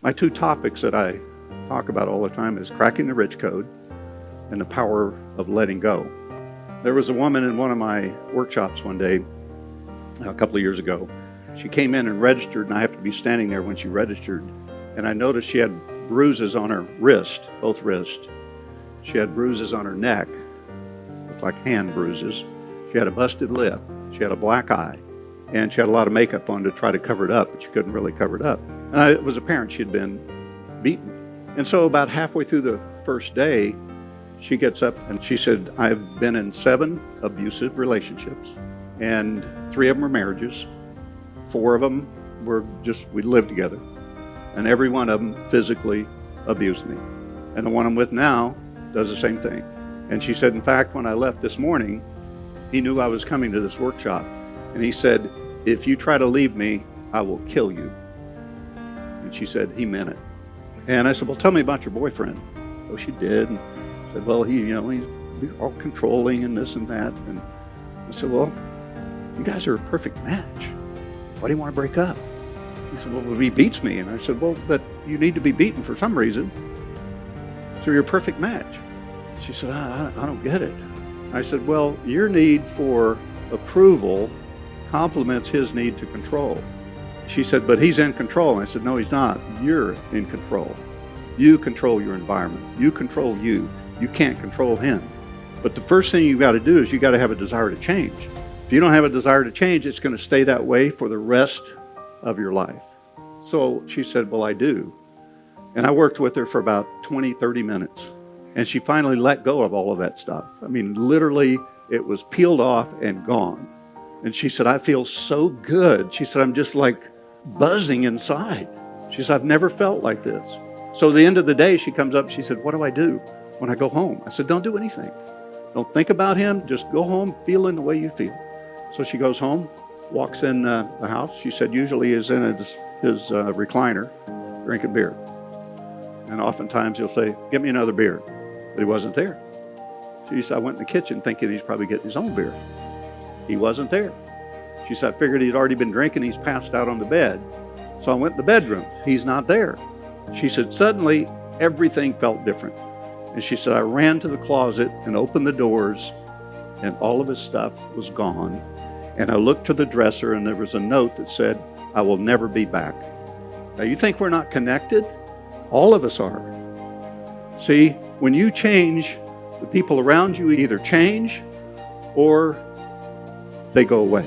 My two topics that I talk about all the time is cracking the rich code and the power of letting go. There was a woman in one of my workshops one day, a couple of years ago. She came in and registered, and I happened to be standing there when she registered, and I noticed she had bruises on her wrist, both wrists. She had bruises on her neck, looked like hand bruises. She had a busted lip. She had a black eye, and she had a lot of makeup on to try to cover it up, but she couldn't really cover it up. And it was apparent she had been beaten. And so about halfway through the first day, she gets up and she said, I've been in 7 abusive relationships, and 3 of them were marriages. 4 of them were we lived together. And every one of them physically abused me. And the one I'm with now does the same thing. And she said, in fact, when I left this morning, he knew I was coming to this workshop. And he said, if you try to leave me, I will kill you. And she said, he meant it. And I said, well, tell me about your boyfriend. Oh, she did. And said, well, he's all controlling and this and that. And I said, well, you guys are a perfect match. Why do you want to break up? He said, well, he beats me. And I said, well, but you need to be beaten for some reason. So you're a perfect match. She said, I don't get it. I said, well, your need for approval complements his need to control. She said, but he's in control. And I said, no, he's not. You're in control. You control your environment. You control you. You can't control him. But the first thing you've got to do is you got to have a desire to change. If you don't have a desire to change, it's going to stay that way for the rest of your life. So she said, well, I do. And I worked with her for about 20, 30 minutes. And she finally let go of all of that stuff. I mean, literally, it was peeled off and gone. And she said, I feel so good. She said, I'm just like buzzing inside. She said, I've never felt like this. So at the end of the day, she comes up and she said, what do I do when I go home? I said, don't do anything. Don't think about him. Just go home feeling the way you feel. So she goes home, walks in the house. She said usually is in his recliner drinking beer. And oftentimes he'll say, get me another beer. But he wasn't there. She said, I went in the kitchen thinking he's probably getting his own beer. He wasn't there. She said, I figured he'd already been drinking. He's passed out on the bed. So I went in the bedroom. He's not there. She said, suddenly everything felt different. And she said, I ran to the closet and opened the doors, and all of his stuff was gone. And I looked to the dresser, and there was a note that said, I will never be back. Now, you think we're not connected? All of us are. See, when you change, the people around you either change or they go away.